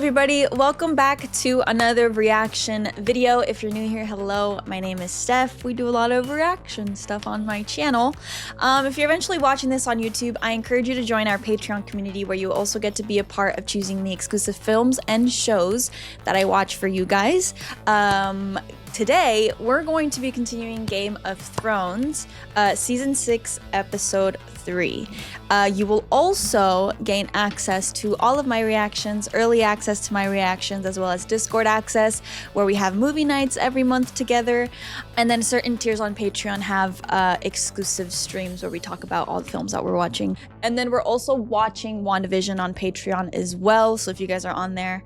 everybody, welcome back to another reaction video. If you're new here, hello, my name is Steph. We do a lot of reaction stuff on my channel. If you're eventually watching this on YouTube, I encourage you to join our Patreon community where you also get to be a part of choosing the exclusive films and shows that I watch for you guys. Today, we're going to be continuing Game of Thrones, Season 6, Episode 3. You will also gain access to all of my reactions, early access to my reactions, as well as Discord access, where we have movie nights every month together. And then certain tiers on Patreon have exclusive streams where we talk about all the films that we're watching. And then we're also watching WandaVision on Patreon as well. So if you guys are on there,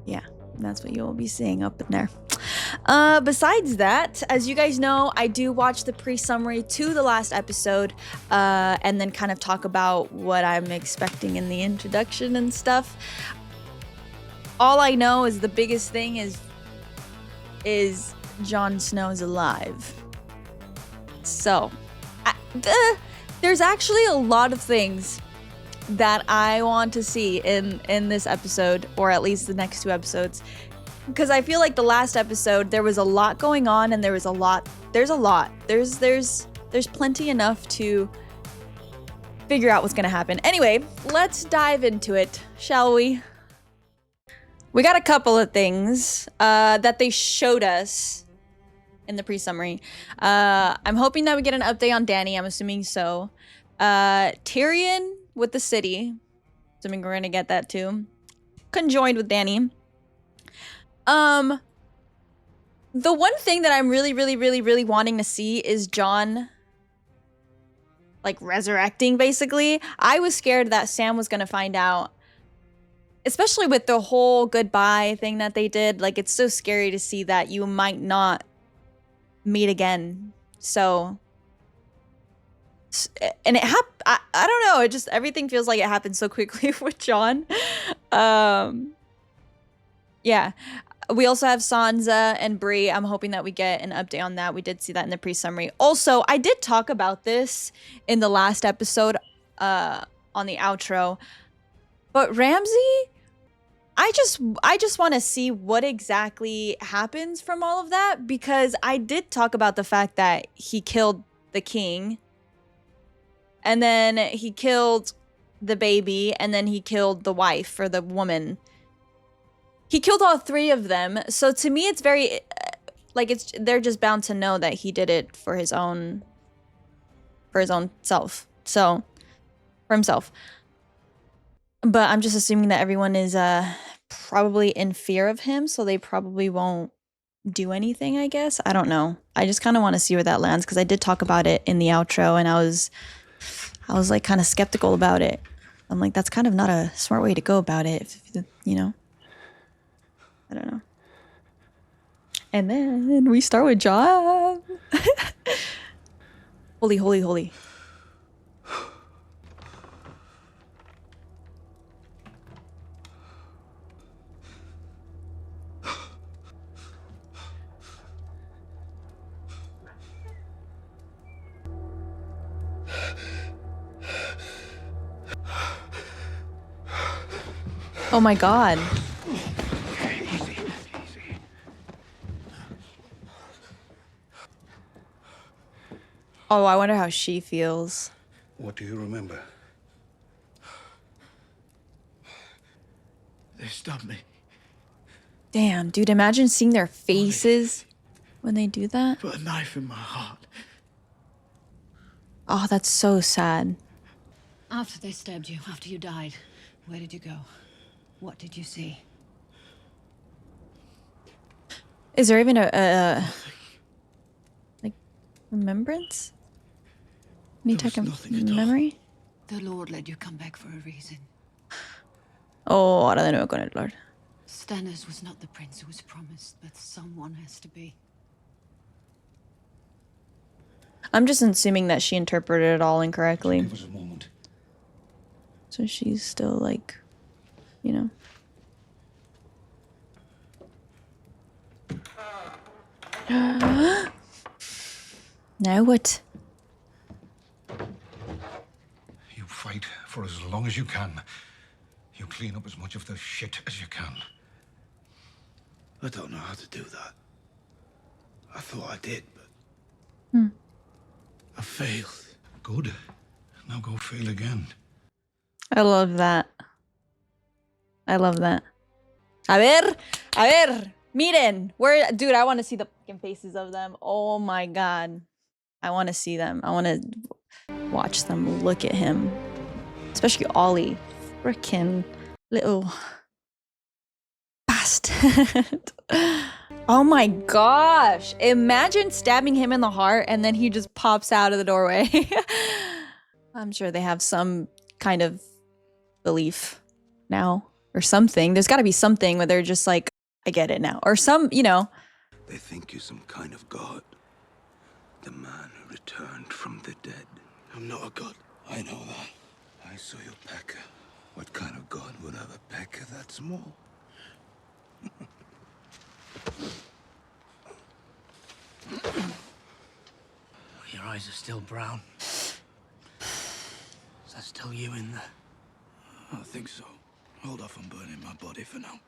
yeah. That's what you'll be seeing up in there. Besides that, as you guys know, I do watch the pre-summary to the last episode, and then kind of talk about what I'm expecting in the introduction and stuff. All I know is the biggest thing is Jon Snow's alive. So, there's actually a lot of things that I want to see in this episode, or at least the next two episodes, because I feel like the last episode there was a lot going on, and there's plenty enough to figure out what's gonna happen. Anyway, let's dive into it, shall we? We got a couple of things that they showed us in the pre-summary. I'm hoping that we get an update on Dany. I'm assuming so. Tyrion with the city, assuming we're gonna get that too, conjoined with Dany. The one thing that I'm really wanting to see is Jon like resurrecting, basically. I was scared that Sam was gonna find out, especially with the whole goodbye thing that they did. Like, it's so scary to see that you might not meet again. So, and it happened. I don't know. It just, everything feels like it happened so quickly with Jon. Yeah. We also have Sansa and Bree. I'm hoping that we get an update on that. We did see that in the pre-summary. Also, I did talk about this in the last episode, on the outro. But Ramsay, I just want to see what exactly happens from all of that, because I did talk about the fact that he killed the king. And then he killed the baby, and then he killed the wife, or the woman. He killed all three of them. So to me, it's very, like, they're just bound to know that he did it for his own self. So, for himself. But I'm just assuming that everyone is probably in fear of him, so they probably won't do anything, I guess. I don't know. I just kind of want to see where that lands, because I did talk about it in the outro, and I was like kind of skeptical about it. I'm like, that's kind of not a smart way to go about it, if, you know? I don't know. And then we start with Jon. Holy, holy, holy. Oh my God. Okay, easy. Oh, I wonder how she feels. What do you remember? They stabbed me. Damn, dude, imagine seeing their faces when they do that. Put a knife in my heart. Oh, that's so sad. After they stabbed you, after you died, where did you go? What did you see? Is there even a like, remembrance? Any type of memory? The Lord let you come back for a reason. Oh, ahora de nuevo con el Lord. Stannis was not the prince who was promised, but someone has to be. I'm just assuming that she interpreted it all incorrectly. Give us a moment. So she's still like, you know. Now what? You fight for as long as you can. You clean up as much of the shit as you can. I don't know how to do that. I thought I did, but I failed. Good. Now go fail again. I love that. I love that. A ver, miren. Where, dude, I want to see the fucking faces of them. Oh my god. I want to see them. I want to watch them look at him. Especially Ollie. Frickin' little bastard. Oh my gosh. Imagine stabbing him in the heart and then he just pops out of the doorway. I'm sure they have some kind of belief now or something. There's got to be something where they're just like, I get it now. Or some, you know. They think you're some kind of god. The man who returned from the dead. I'm not a god. I know that. I saw your pecker. What kind of god would have a pecker that small? Your eyes are still brown. Is that still you in there? I don't think so. Hold off on burning my body for now.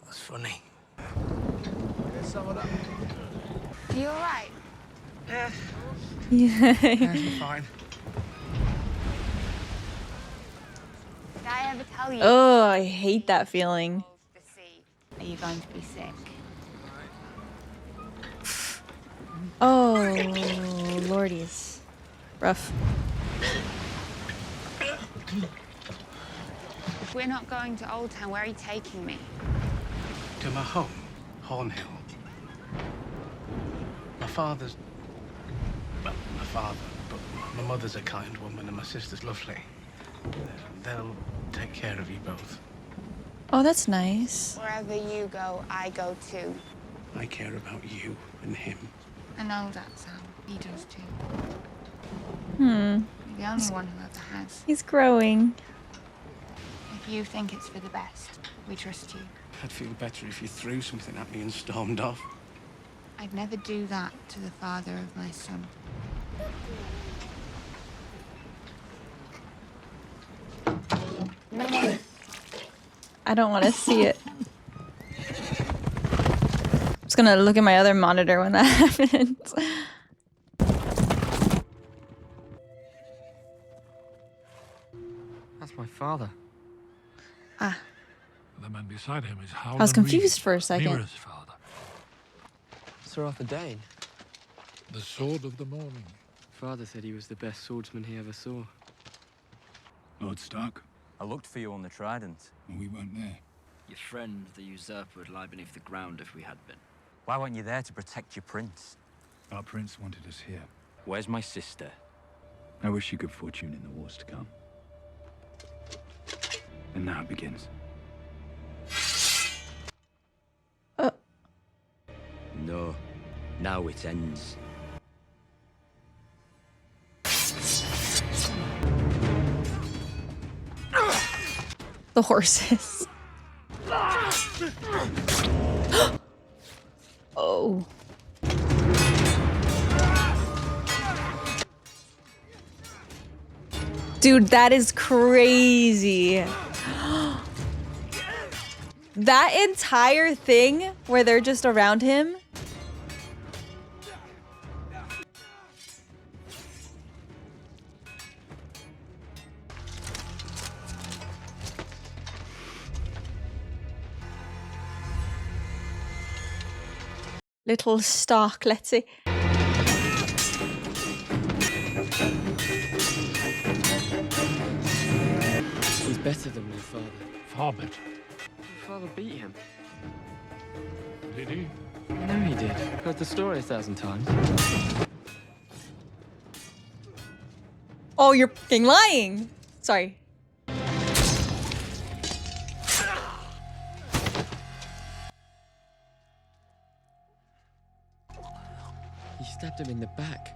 That's funny. Are you alright? Yeah. Yeah. I'm fine. Did I ever tell you? Oh, I hate that feeling. The sea. Are you going to be sick? Oh, lordies. Rough. If we're not going to Old Town, where are you taking me? To my home, Hornhill. My father's... Well, my father, but my mother's a kind woman and my sister's lovely. They'll take care of you both. Oh, that's nice. Wherever you go, I go too. I care about you and him. I know that, Sam. He does too. Hmm. You're the only one who ever has. He's growing. If you think it's for the best, we trust you. I'd feel better if you threw something at me and stormed off. I'd never do that to the father of my son. I don't want to see it. I'm just gonna look at my other monitor when that happens. That's my father. Ah. The man beside him is Howland I was confused Reed, for a second. Mira's father. Sir Arthur Dane. The sword of the morning. Father said he was the best swordsman he ever saw. Lord Stark. I looked for you on the Trident. And we weren't there. Your friend, the usurper, would lie beneath the ground if we had been. Why weren't you there to protect your prince? Our prince wanted us here. Where's my sister? I wish you good fortune in the wars to come. And now it begins. No. Now it ends. The horses. Oh. Dude, that is crazy. That entire thing where they're just around him. Little Stark, let's see. He's better than my father. Far better. My father beat him. Did he? I know he did. Heard the story 1,000 times. Oh, you're fucking lying. Sorry. He stabbed him in the back.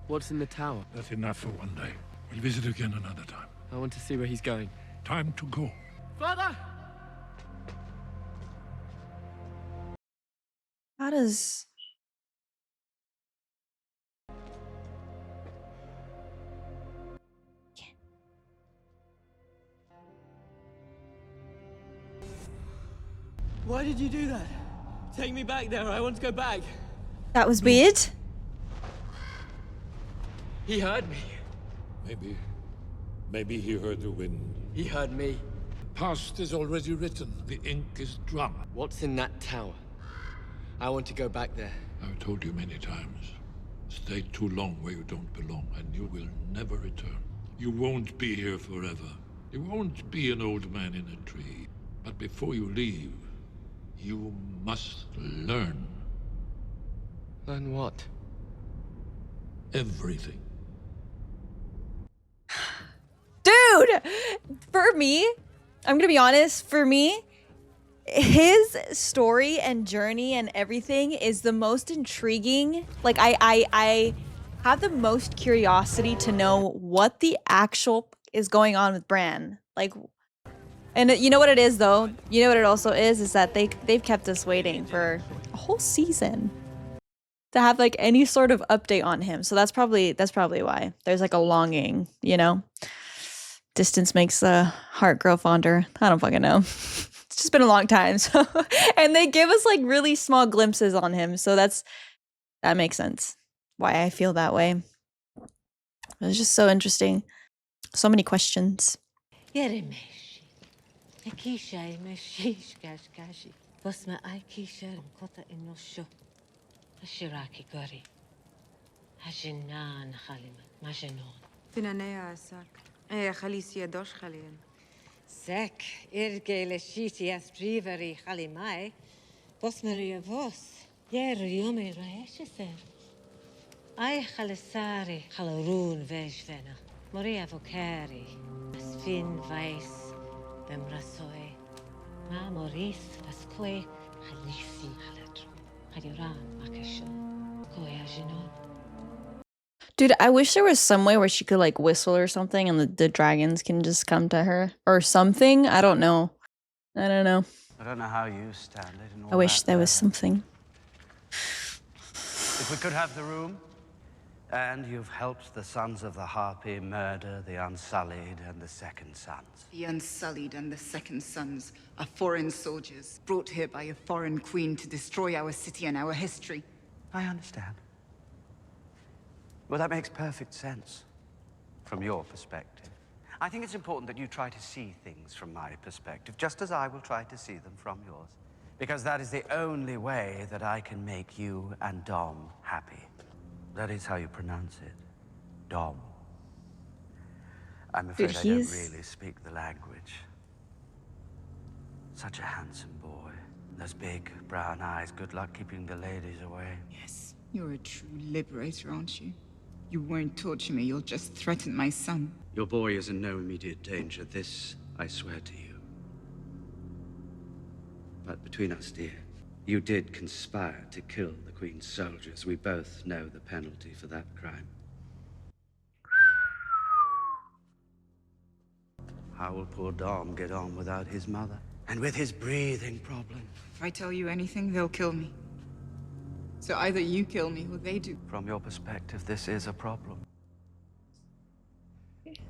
What's in the tower? That's enough for one day. We'll visit again another time. I want to see where he's going. Time to go. Father! How does... Why did you do that? Take me back there. I want to go back. That was weird. He heard me. Maybe he heard the wind. He heard me. Past is already written. The ink is dry. What's in that tower? I want to go back there. I've told you many times. Stay too long where you don't belong, and you will never return. You won't be here forever. You won't be an old man in a tree. But before you leave, you must learn. Learn what? Everything. Dude! For me, I'm gonna be honest, for me, his story and journey and everything is the most intriguing. Like, I have the most curiosity to know what the actual is going on with Bran. Like, and you know what it is though? You know what it also is that they've kept us waiting for a whole season to have like any sort of update on him. So that's probably why there's like a longing, you know? Distance makes the heart grow fonder. I don't fucking know. It's just been a long time. So, and they give us like really small glimpses on him. So that makes sense why I feel that way. It's just so interesting. So many questions. Sek, irgele shiti as briveri halimai, bos maria vos, yer yume raesheser. Ai halisari halarun vejvena, Maria vocari, as fin vais, bemrasoe, ma moris as que halifi haladro, haduran akasho, koya jinon. Dude, I wish there was some way where she could like whistle or something and the dragons can just come to her or something. I don't know. I don't know how you stand it and all I wish that there was there. something. If we could have the room, and you've helped the sons of the Harpy murder the Unsullied and the Second Sons. The Unsullied and the Second Sons are foreign soldiers brought here by a foreign queen to destroy our city and our history. I understand. Well, that makes perfect sense from your perspective. I think it's important that you try to see things from my perspective, just as I will try to see them from yours. Because that is the only way that I can make you and Dom happy. That is how you pronounce it. Dom. I'm afraid I don't really speak the language. Such a handsome boy. Those big brown eyes. Good luck keeping the ladies away. Yes, you're a true liberator, aren't you? You won't torture me, you'll just threaten my son. Your boy is in no immediate danger. This, I swear to you. But between us, dear, you did conspire to kill the Queen's soldiers. We both know the penalty for that crime. How will poor Dom get on without his mother? And with his breathing problem? If I tell you anything, they'll kill me. So either you kill me or they do. From your perspective, this is a problem.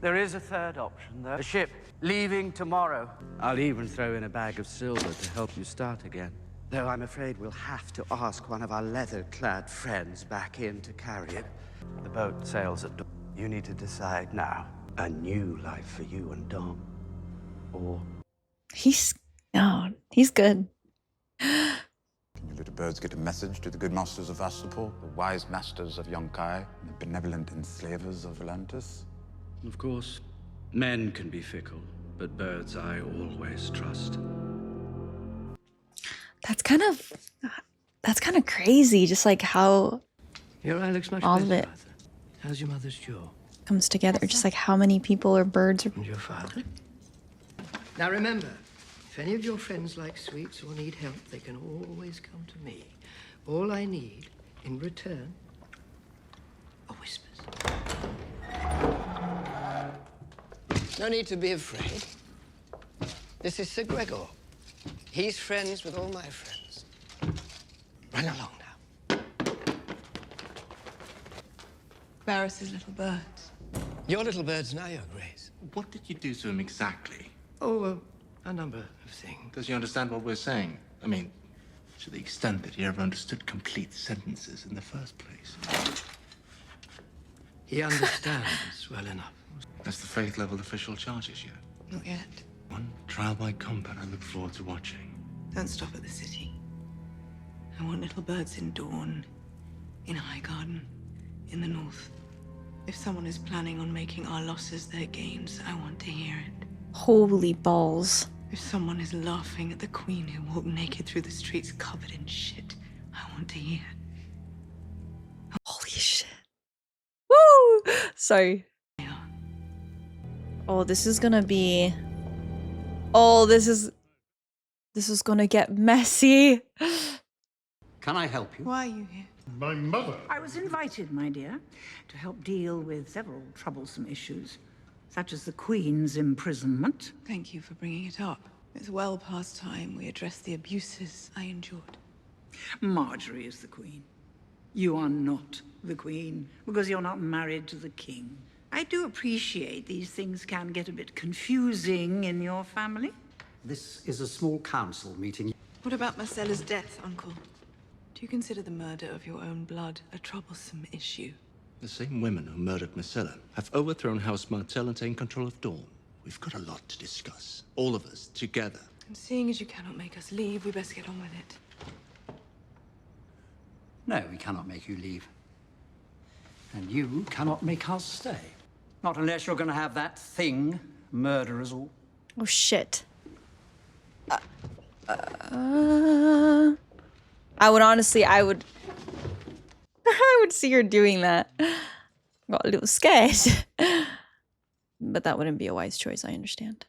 There is a third option, though. A ship leaving tomorrow. I'll even throw in a bag of silver to help you start again. Though I'm afraid we'll have to ask one of our leather-clad friends back in to carry it. The boat sails at dawn. You need to decide now. A new life for you and Dom. Or... He's good. You little birds get a message to the good masters of Astapor, the wise masters of Yonkai, and the benevolent enslavers of Atlantis? Of course, men can be fickle, but birds I always trust. That's kind of crazy, just like how Your eye looks much all better, of it Arthur. How's your mother's jaw? comes together, just like how many people or birds are... And your father? Now remember, if any of your friends like sweets or need help, they can always come to me. All I need in return are whispers. No need to be afraid. This is Sir Gregor. He's friends with all my friends. Run along now. Varys's little birds. Your little birds now, Your Grace. What did you do to him exactly? Oh, a number of things. Does he understand what we're saying? I mean, to the extent that he ever understood complete sentences in the first place. He understands well enough. That's the faith-level official charges yet? Not yet. One trial by combat I look forward to watching. Don't stop at the city. I want little birds in Dawn, in Highgarden, in the north. If someone is planning on making our losses their gains, I want to hear it. Holy balls. If someone is laughing at the queen who walked naked through the streets covered in shit, I want to hear it. Holy shit. Woo! Sorry. Oh, this is gonna be... Oh, this is gonna get messy. Can I help you? Why are you here? My mother. I was invited, my dear, to help deal with several troublesome issues, such as the Queen's imprisonment. Thank you for bringing it up. It's well past time we address the abuses I endured. Marjorie is the Queen. You are not the Queen, because you're not married to the King. I do appreciate these things can get a bit confusing in your family. This is a small council meeting. What about Marcella's death, Uncle? Do you consider the murder of your own blood a troublesome issue? The same women who murdered Marcella have overthrown House Martell and taken control of Dawn. We've got a lot to discuss. All of us, together. And seeing as you cannot make us leave, we best get on with it. No, we cannot make you leave. And you cannot make us stay. Not unless you're going to have that thing murder us all. Oh, shit. I would honestly, I would see her doing that. Got a little scared. But that wouldn't be a wise choice, I understand.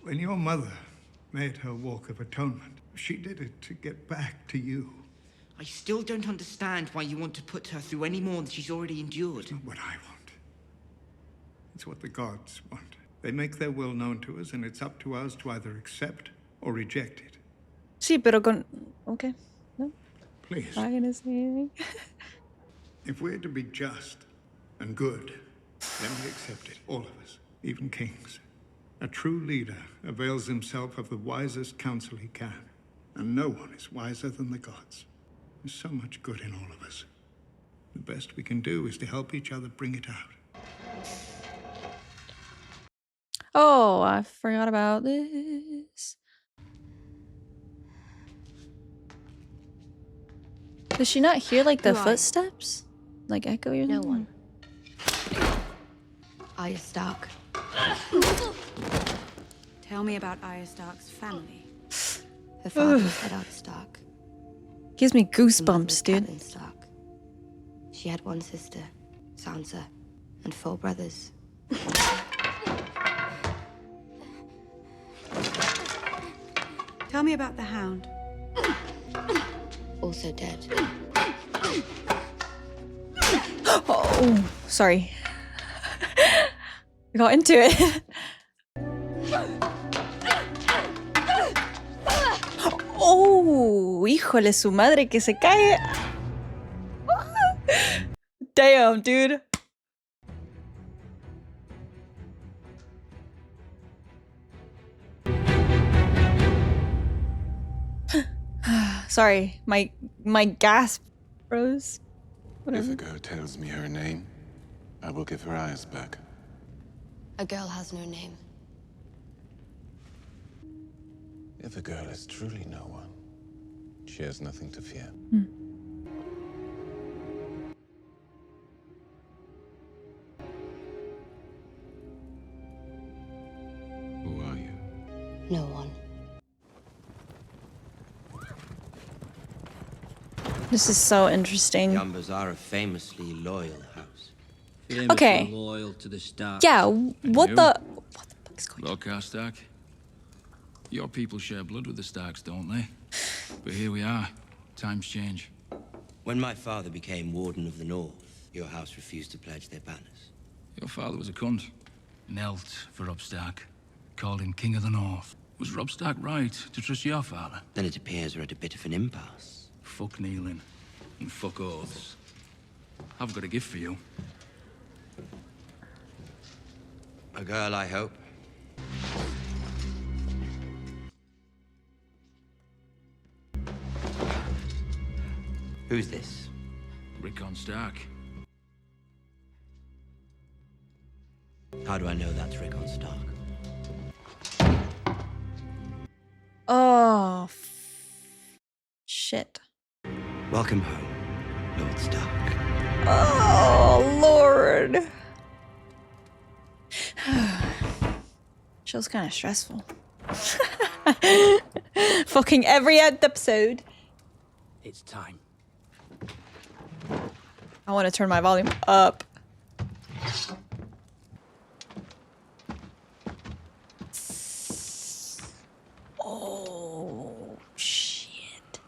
When your mother made her walk of atonement, she did it to get back to you. I still don't understand why you want to put her through any more than she's already endured. It's not what I want. It's what the gods want. They make their will known to us, and it's up to us to either accept or reject it. Sí, pero con... Okay. No. Please. I'm gonna say... If we're to be just and good, then we accept it, all of us, even kings. A true leader avails himself of the wisest counsel he can, and no one is wiser than the gods. There's so much good in all of us. The best we can do is to help each other bring it out. Oh, I forgot about this. Does she not hear, like, the footsteps? Like, echo or something? No one. Arya Stark. Tell me about Arya Stark's family. Her father was Eddard Stark. Gives me goosebumps, dude. Catelyn Stark. She had one sister, Sansa, and 4 brothers. Tell me about the Hound. Also dead. Oh, sorry. I got into it. Oh, híjole su madre que se cae. Damn, dude. Sorry, my gasp froze. If a girl tells me her name, I will give her eyes back. A girl has no name. If a girl is truly no one, she has nothing to fear. Who are you? No one. This is so interesting. Yumbas are a famously loyal house. Okay. Loyal to the Stark. Yeah, what the fuck is going on? Look, Stark. Your people share blood with the Starks, don't they? But here we are. Times change. When my father became Warden of the North, your house refused to pledge their banners. Your father was a cunt. Knelt for Robb Stark. Called him King of the North. Was Robb Stark right to trust your father? Then it appears we're at a bit of an impasse. fuck kneeling and fuck oaths. I've got a gift for you. A girl, I hope. Who's this? Rickon Stark. How do I know that's Rickon Stark? Oh, shit. Welcome home, Lord Stark. Oh, Lord. Show's kind of stressful. Fucking every episode. It's time. I want to turn my volume up. Oh, shit.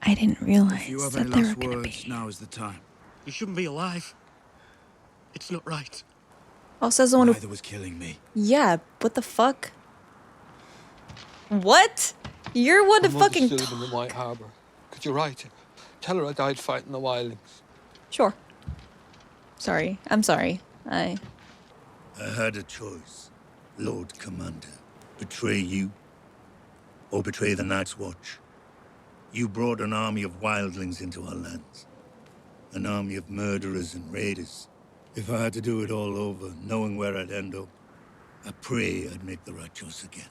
I didn't realize If you have that any they were last gonna words, be. now is the time. You shouldn't be alive. It's not right. Oh, says the one who. Neither was killing me. Yeah, what the fuck? What? You're one to fucking. Still live in the White Harbor. Could you write it? Tell her I died fighting the wildlings. Sure. Sorry. I'm sorry. I had a choice, Lord Commander. Betray you, or betray the Night's Watch. You brought an army of wildlings into our lands. An army of murderers and raiders. If I had to do it all over, knowing where I'd end up, I pray I'd make the right choice again.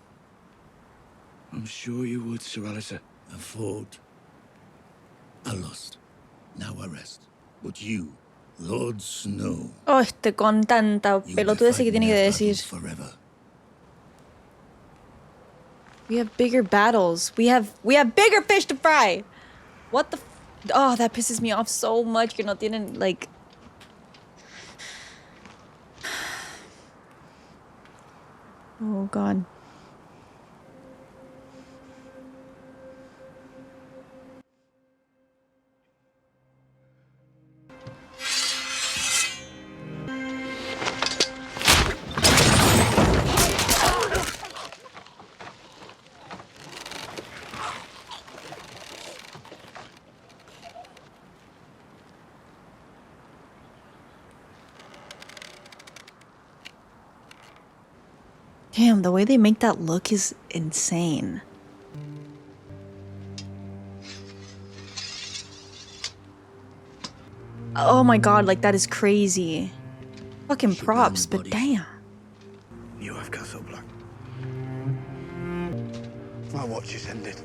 I'm sure you would, Sir Alistair. I fought. I lost. Now I rest. But you, Lord Snow, Oh, con tanta pelotudez que tiene que decir. forever. We have bigger battles. We have bigger fish to fry. What the? Oh, that pisses me off so much. You're not tienen like. Oh God. Damn, the way they make that look is insane. Oh my God, like that is crazy. Fucking props, but damn. You have Castle Black. My watch is ended.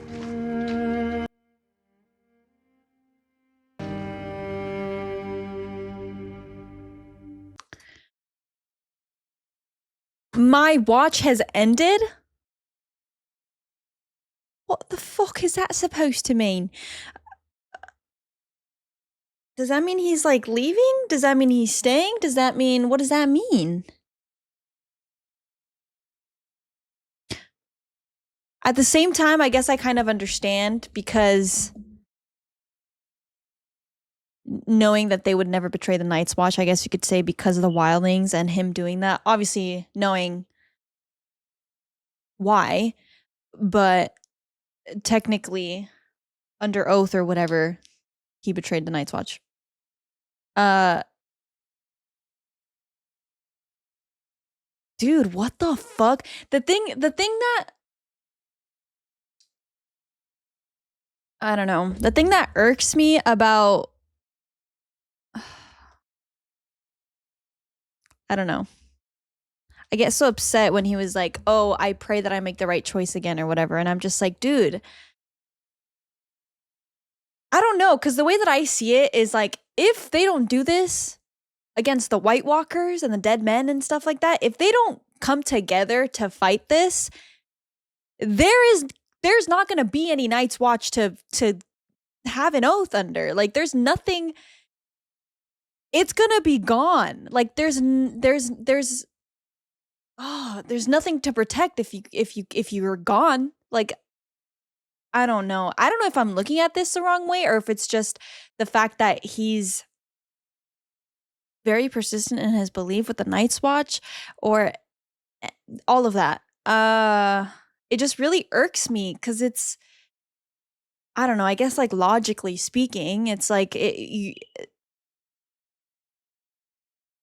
My watch has ended? What the fuck is that supposed to mean? Does that mean he's like leaving? Does that mean he's staying? Does that mean, what does that mean? At the same time, I guess I kind of understand because knowing that they would never betray the Night's Watch, I guess you could say because of the wildlings and him doing that, obviously knowing why, but technically under oath or whatever, he betrayed the Night's Watch. Dude, what the fuck? The thing that I don't know. The thing that irks me about I don't know. I get so upset when he was like, "Oh, I pray that I make the right choice again," or whatever, and I'm just like, dude, I don't know, because the way that I see it is like, if they don't do this against the White Walkers and the dead men and stuff like that, if they don't come together to fight this, there's not going to be any Night's Watch to have an oath under. Like, there's nothing. It's going to be gone. Like, there's nothing to protect if you're gone. Like, I don't know. I don't know if I'm looking at this the wrong way or if it's just the fact that he's very persistent in his belief with the Night's Watch or all of that. it just really irks me because it's, I don't know, I guess like logically speaking, it's like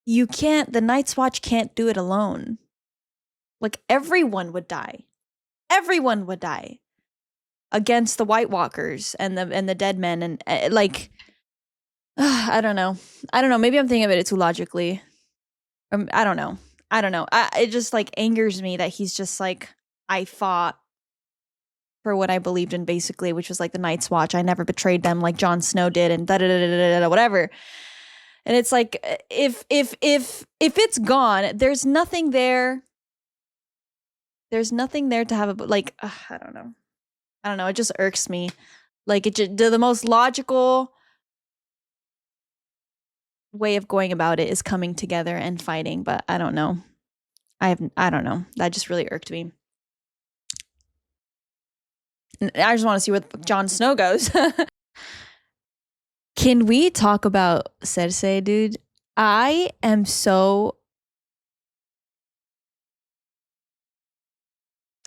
you can't, the Night's Watch can't do it alone. Like everyone would die. Everyone would die against the White Walkers and the dead men and like I don't know. I don't know. Maybe I'm thinking of it too logically. I don't know. I don't know. It just like angers me that he's just like, I fought for what I believed in, basically, which was like the Night's Watch. I never betrayed them like Jon Snow did, and da da da da da whatever. And it's like, if it's gone, there's nothing there. There's nothing there to have a like. I don't know. I don't know. It just irks me. Like the most logical way of going about it is coming together and fighting, but I don't know. I don't know. That just really irked me. I just want to see where Jon Snow goes. Can we talk about Cersei, dude? I am so,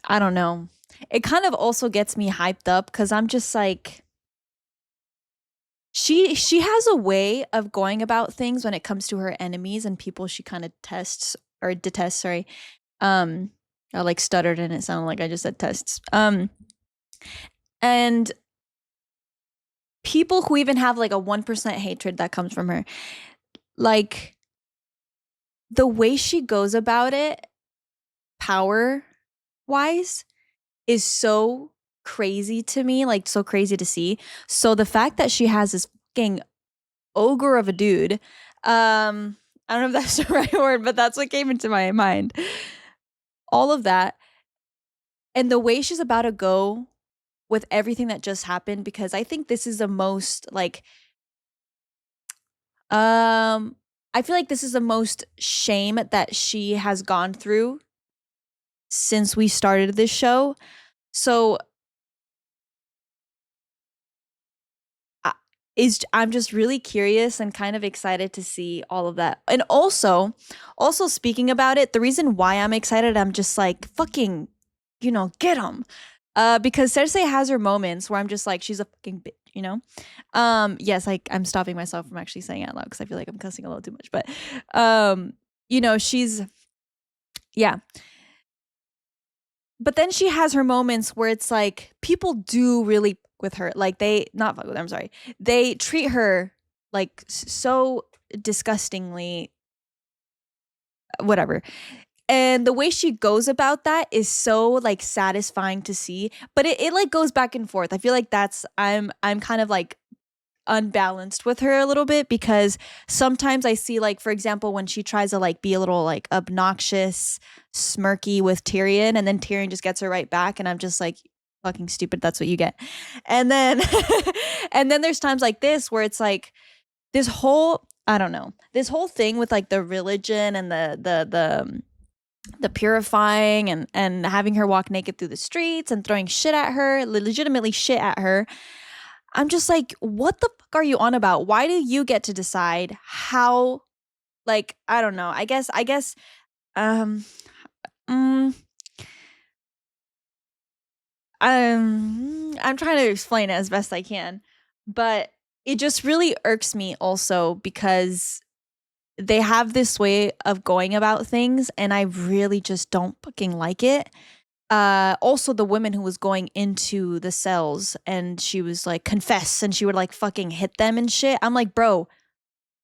I don't know. It kind of also gets me hyped up because I'm just like, she has a way of going about things when it comes to her enemies and people she kind of tests or detests, sorry. I like stuttered and it sounded like I just said tests. And people who even have like a 1% hatred that comes from her, like the way she goes about it power wise is so crazy to me, like so crazy to see. So the fact that she has this fucking ogre of a dude, I don't know if that's the right word, but that's what came into my mind. All of that. And the way she's about to go with everything that just happened, because I think this is the most like, I feel like this is the most shame that she has gone through since we started this show. So I'm just really curious and kind of excited to see all of that. And also speaking about it, the reason why I'm excited, I'm just like, fucking, you know, get him. Because Cersei has her moments where I'm just like, she's a fucking bitch, you know? Yes, I'm stopping myself from actually saying it out loud because I feel like I'm cussing a little too much. But, you know, yeah. But then she has her moments where it's like, people do really with her. Like not fuck with her, I'm sorry. They treat her like so disgustingly, whatever. And the way she goes about that is so like satisfying to see, but it like goes back and forth. I feel like I'm kind of like unbalanced with her a little bit because sometimes I see like, for example, when she tries to like be a little like obnoxious, smirky with Tyrion, and then Tyrion just gets her right back, and I'm just like, fucking stupid, that's what you get. And then and then there's times like this where it's like this whole, I don't know, this whole thing with like the religion and the purifying and having her walk naked through the streets and throwing shit at her, legitimately shit at her. I'm just like, what the fuck are you on about? Why do you get to decide how, like, I don't know. I guess I'm trying to explain it as best I can, but it just really irks me also because they have this way of going about things and I really just don't fucking like it. Also the woman who was going into the cells and she was like, confess, and she would like fucking hit them and shit. I'm like, bro,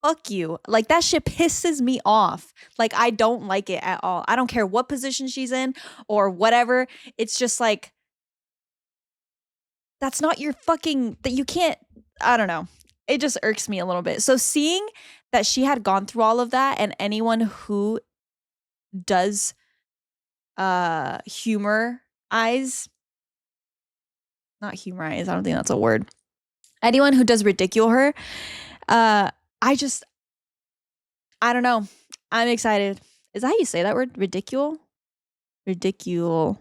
fuck you. Like that shit pisses me off. Like I don't like it at all. I don't care what position she's in or whatever. It's just like, that's not your fucking, that you can't, I don't know. It just irks me a little bit. So seeing that she had gone through all of that, and anyone who does humor eyes, not humor eyes, I don't think that's a word. Anyone who does ridicule her, I don't know. I'm excited. Is that how you say that word? Ridicule? Ridicule.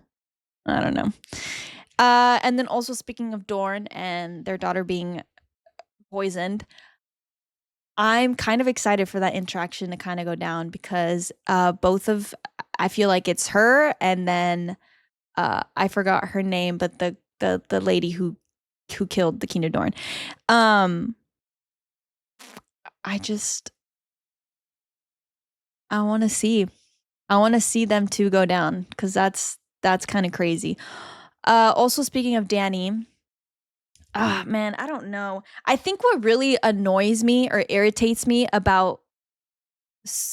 I don't know. And then also speaking of Dorne and their daughter being poisoned, I'm kind of excited for that interaction to kind of go down because I feel like it's her and then I forgot her name, but the lady who killed the King of Dorne. I want to see them two go down, because that's kind of crazy. Also, speaking of Dany, man, I don't know. I think what really annoys me or irritates me about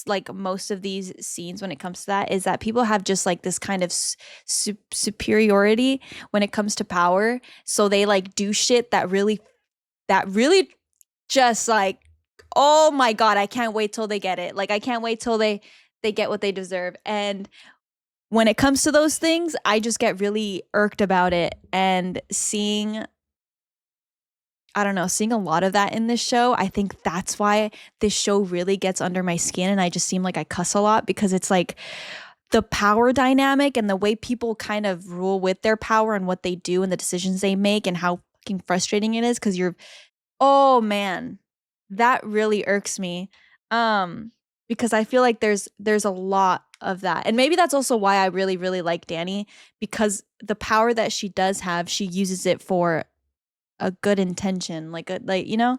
like most of these scenes when it comes to that is that people have just like this kind of superiority when it comes to power. So they like do shit that really just like, oh my God, I can't wait till they get it. Like, I can't wait till they get what they deserve. And when it comes to those things, I just get really irked about it. And seeing a lot of that in this show, I think that's why this show really gets under my skin, and I just seem like I cuss a lot, because it's like the power dynamic and the way people kind of rule with their power and what they do and the decisions they make and how fucking frustrating it is, because oh man, that really irks me. Because I feel like there's a lot of that. And maybe that's also why I really, really like Dany, because the power that she does have, she uses it for a good intention, like you know.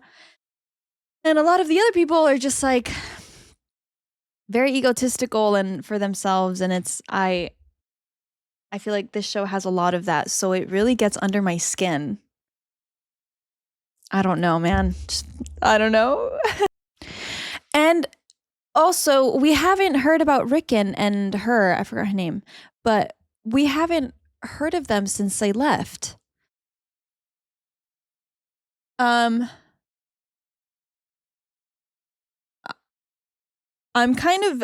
And a lot of the other people are just like very egotistical and for themselves, and I feel like this show has a lot of that, so it really gets under my skin. I don't know, man. I don't know. And also, we haven't heard about Rickon and her, I forgot her name, but we haven't heard of them since they left. I'm kind of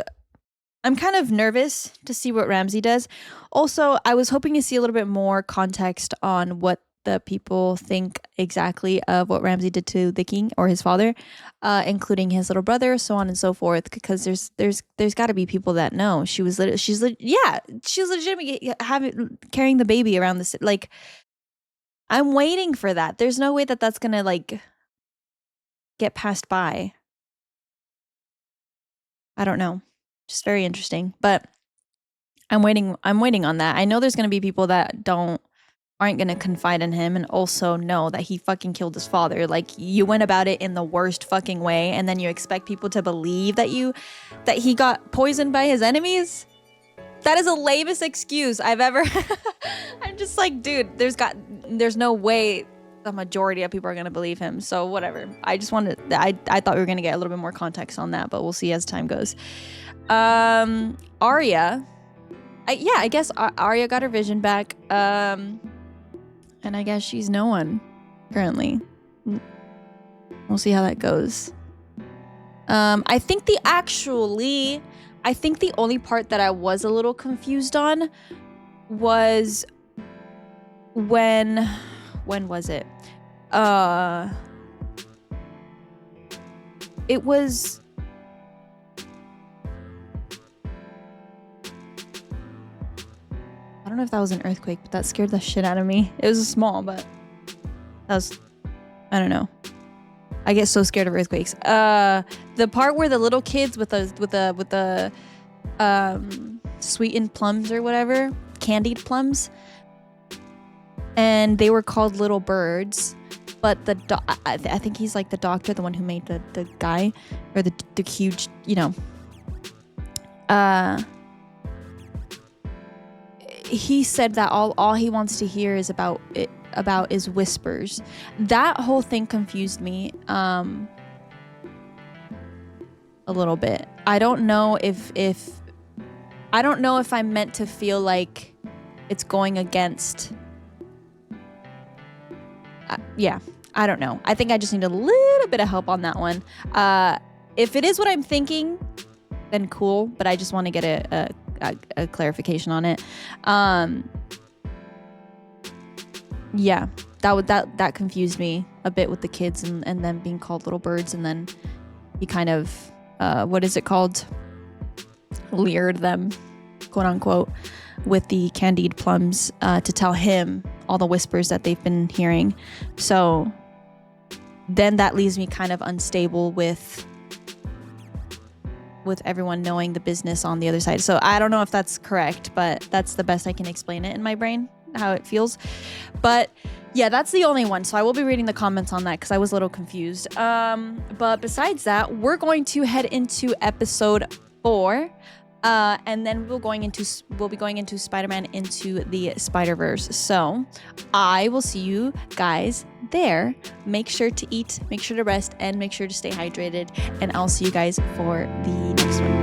nervous to see what Ramsay does. Also, I was hoping to see a little bit more context on what the people think exactly of what Ramsay did to the king or his father, including his little brother, so on and so forth. Because there's got to be people that know she's legitimately carrying the baby around the like. I'm waiting for that. There's no way that that's gonna like get passed by. I don't know. Just very interesting. But I'm waiting on that. I know there's going to be people that aren't going to confide in him and also know that he fucking killed his father. Like, you went about it in the worst fucking way, and then you expect people to believe that he got poisoned by his enemies? That is the lamest excuse I've ever I'm just like, dude, there's no way the majority of people are going to believe him. So whatever. I thought we were going to get a little bit more context on that, but we'll see as time goes. Arya, I guess Arya got her vision back. And I guess she's no one currently. We'll see how that goes. I think the only part that I was a little confused on was when was it? It was I don't know if that was an earthquake, but that scared the shit out of me. It was small, but that was, I don't know. I get so scared of earthquakes. The part where the little kids with the sweetened plums or whatever, candied plums, and they were called little birds, but I think he's like the doctor, the one who made the guy, or the huge, you know. He said that all he wants to hear is about is whispers. That whole thing confused me a little bit. I don't know if I'm meant to feel like it's going against yeah, I don't know. I think I just need a little bit of help on that one. If it is what I'm thinking, then cool, but I just want to get a clarification on it. Yeah, that confused me a bit with the kids and them being called little birds, and then he kind of what is it called, leered them, quote unquote, with the candied plums to tell him all the whispers that they've been hearing. So then that leaves me kind of unstable with with everyone knowing the business on the other side. So I don't know if that's correct, but that's the best I can explain it in my brain, how it feels. But yeah, that's the only one. So I will be reading the comments on that because I was a little confused. But besides that, we're going to head into episode 4. And then we'll be going into Spider-Man Into the Spider-Verse. So I will see you guys there. Make sure to eat, make sure to rest, and make sure to stay hydrated. And I'll see you guys for the next one.